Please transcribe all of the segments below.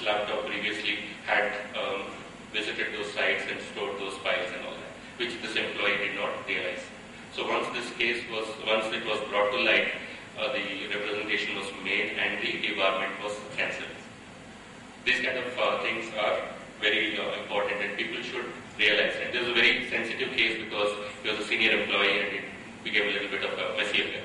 laptop previously had visited those sites and stored those files and all that, which this employee did not realize. So once it was brought to light, the representation was made and the debarment was cancelled. These kind of things are very important and people should realize. And this is a very sensitive case because he was a senior employee and it became a little bit of a messy affair.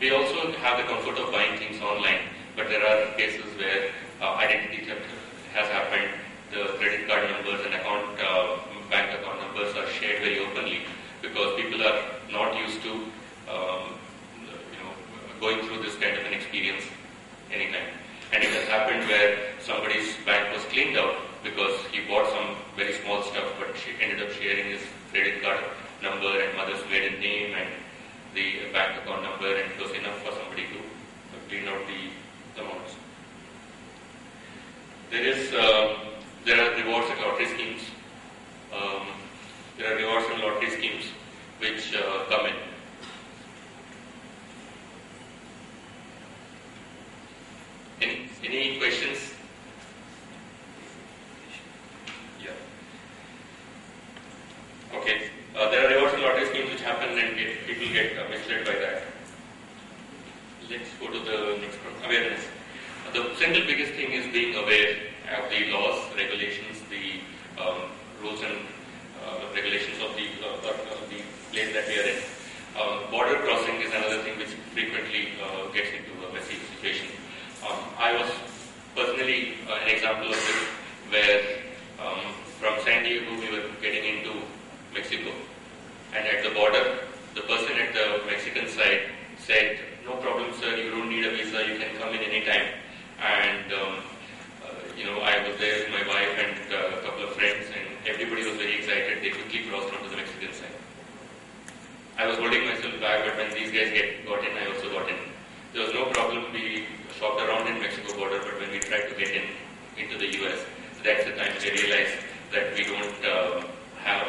We also have the comfort of buying things online, but there are cases where identity theft has happened. The credit card numbers and bank account numbers are shared very openly because people are not used to going through this kind of an experience anytime. And it has happened where somebody's bank was cleaned out because he bought some very small stuff, but she ended up sharing his credit card number and mother's maiden name and the bank account number, and it was enough for somebody to clean out the amounts. There are rewards and lottery schemes. There are rewards and lottery schemes which come in. Any questions? Yeah. Okay. There are rewards and lottery schemes which happen and people get misled by that. Let's go to the next one. Awareness. The single biggest thing is being aware of the laws, regulations, the rules and regulations of the place that we are in. Border crossing is another thing which frequently gets into a messy situation. I was personally an example of this where from San Diego we were getting into Mexico, and at the border the person at the Mexican side said, "No problem sir, you don't need a visa, you can come in anytime." And I was there with my wife and a couple of friends and everybody was very excited. They quickly crossed onto the Mexican side. I was holding myself back, but when these guys got in, I also got in. There was no problem. We shopped around in Mexico border, but when we tried to get into the US, that's the time we realized that we don't have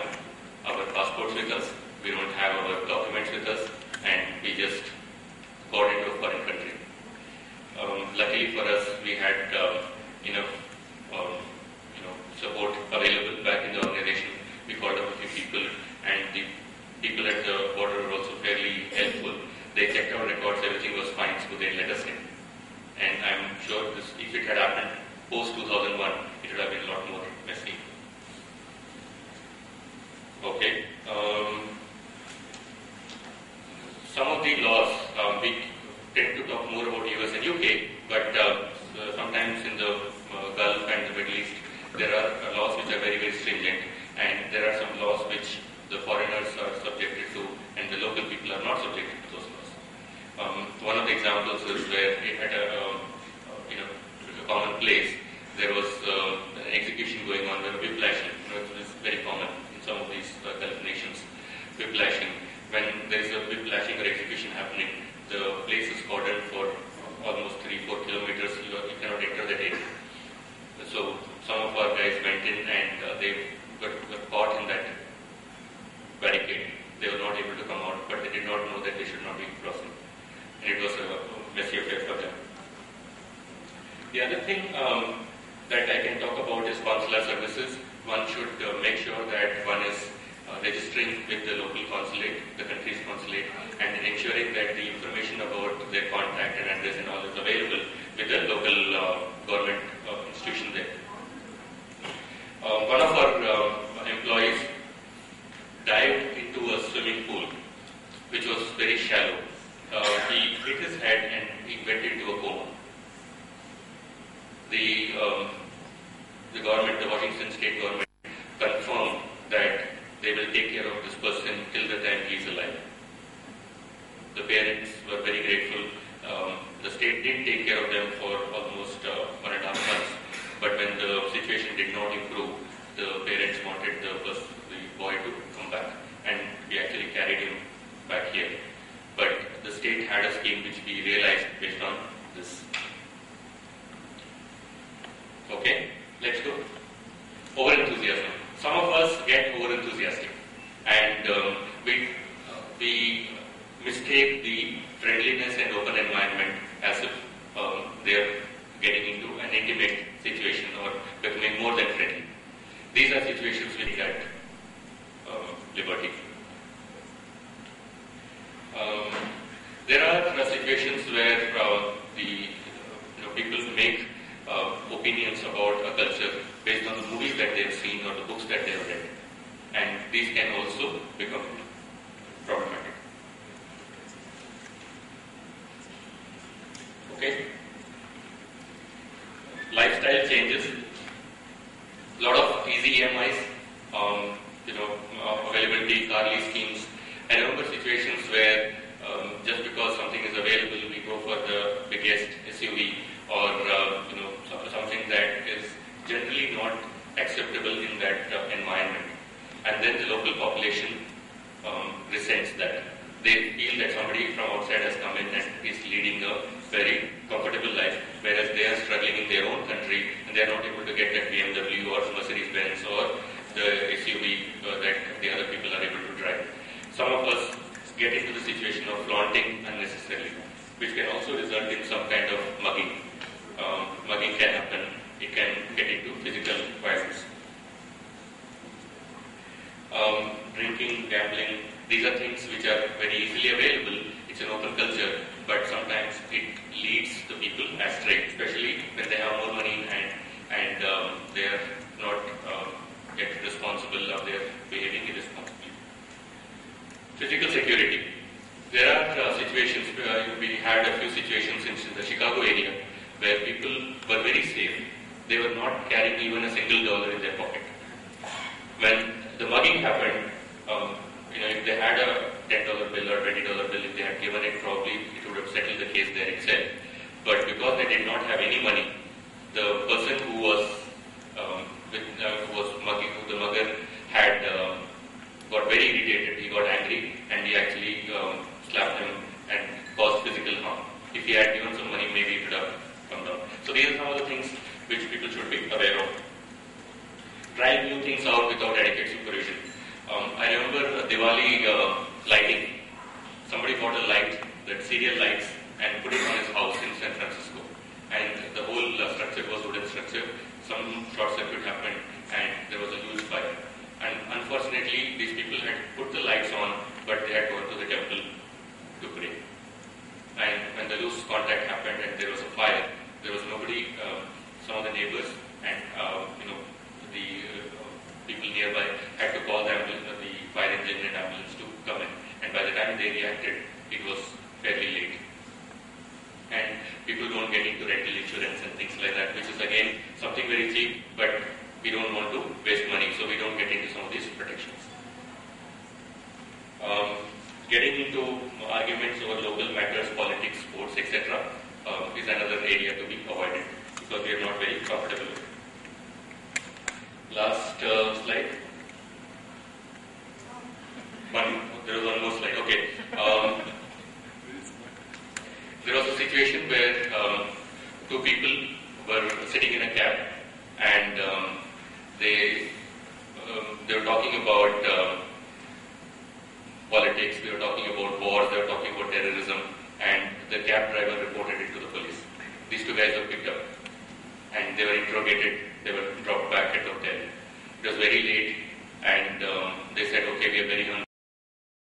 our passports with us, we don't have our documents with us, and we just got into a foreign country. Luckily for us, we had enough support available back in the organization. We called up a few people, and the people at the border were also fairly helpful. They checked our records, everything was fine, so they let us in. And I'm sure if it had happened post-2001, it would have been a lot more messy. Okay. Some of the laws, we tend to talk more about US and UK, but sometimes in the Gulf and the Middle East, there are laws which are very, very stringent, and there are some laws which the foreigners are subjected to, and the local people are not subjected to those laws. One of the examples is where at a common place, there was an execution going on where whiplashing. It's very common in some of these Gulf nations. Whiplashing. When there is a whiplashing or execution happening, the place is cordoned for almost 3-4 kilometers. You cannot enter that area. So some of our guys went in and they got caught in that barricade. They were not able to come out, but they did not know that they should not be crossing. And it was a messy affair for them. The other thing that I can talk about is consular services. One should make sure that one is registering with the local consulate, the country's consulate, and ensuring that the information about their contact and address and all is available with the local government institution there. One of our employees dived into a swimming pool, which was very shallow. He hit his head and he went into a coma. The government, the Washington state government, confirmed that they will take care of this person till the time he is alive. The parents were very grateful. The state did take care of them for almost 1.5 months, but when the situation did not improve, the parents wanted the boy to come back, and we actually carried him back here. But the state had a scheme which we realized based on this. Okay, let's go. Over-enthusiasm. Some of us get over-enthusiastic, and we mistake the friendliness and open environment as if they're getting intimate situation or becoming more than friendly. These are situations we need at liberty. There are situations where people make opinions about a culture based on the movies that they have seen or the books that they have read, and these can also become problematic. Okay. Lifestyle changes. A lot of easy EMIs, availability, car lease schemes. I remember situations where just because something is available, we go for the biggest SUV or something that is generally not acceptable in that environment. And then the local population resents that. They feel that somebody from outside has come in and is leading a very comfortable life, whereas they are struggling in their own country and they are not able to get that BMW or Mercedes-Benz or the SUV that the other people are able to drive. Some of us get into the situation of flaunting unnecessarily, which can also result in some kind of mugging. Mugging can happen. It can get into physical violence. Drinking, gambling, these are things which are very easily available. It's an open culture, but sometimes it leads the people astray, especially when they have more money and they are not yet responsible or they are behaving irresponsibly. Physical security. There are situations, we had a few situations in the Chicago area where people were very safe. They were not carrying even a single dollar in their pocket. When the mugging happened, if they had a $10 bill or $20 bill, if they had given it, probably it would have settled the case there itself. But because they did not have any money, the person who was mugging, who the mugger had got very irritated. He got angry and he actually slapped him and caused physical harm. If he had given some money, maybe it would have come down. So these are some of the things which people should be aware of. Trying new things out without adequate supervision. I remember Diwali lighting. Somebody bought a light, that serial lights, and put it on his house in San Francisco. And the whole structure was wooden structure. Some short circuit happened and there was a huge fire. And unfortunately, these people had put the lights on, but they had gone to the temple to pray. And when the loose contact happened and there was a fire, there was nobody, some of the neighbors and the people nearby had to call the fire engine and ambulance to come in. And by the time they reacted, it was fairly late. And people don't get into rental insurance and things like that, which is again something very cheap, but we don't want to waste money, so we don't get into some of these protections. Getting into arguments over local matters, politics, sports, etc. Is another area to be avoided because we are not very comfortable with it. Last slide. There was one more slide. Okay. There was a situation where two people were sitting in a cab and they were talking about politics, they were talking about wars, they were talking about terrorism, and the cab driver reported it to the police. These two guys were picked up and they were interrogated, they were dropped back at the hotel. It was very late and they said, okay, we are very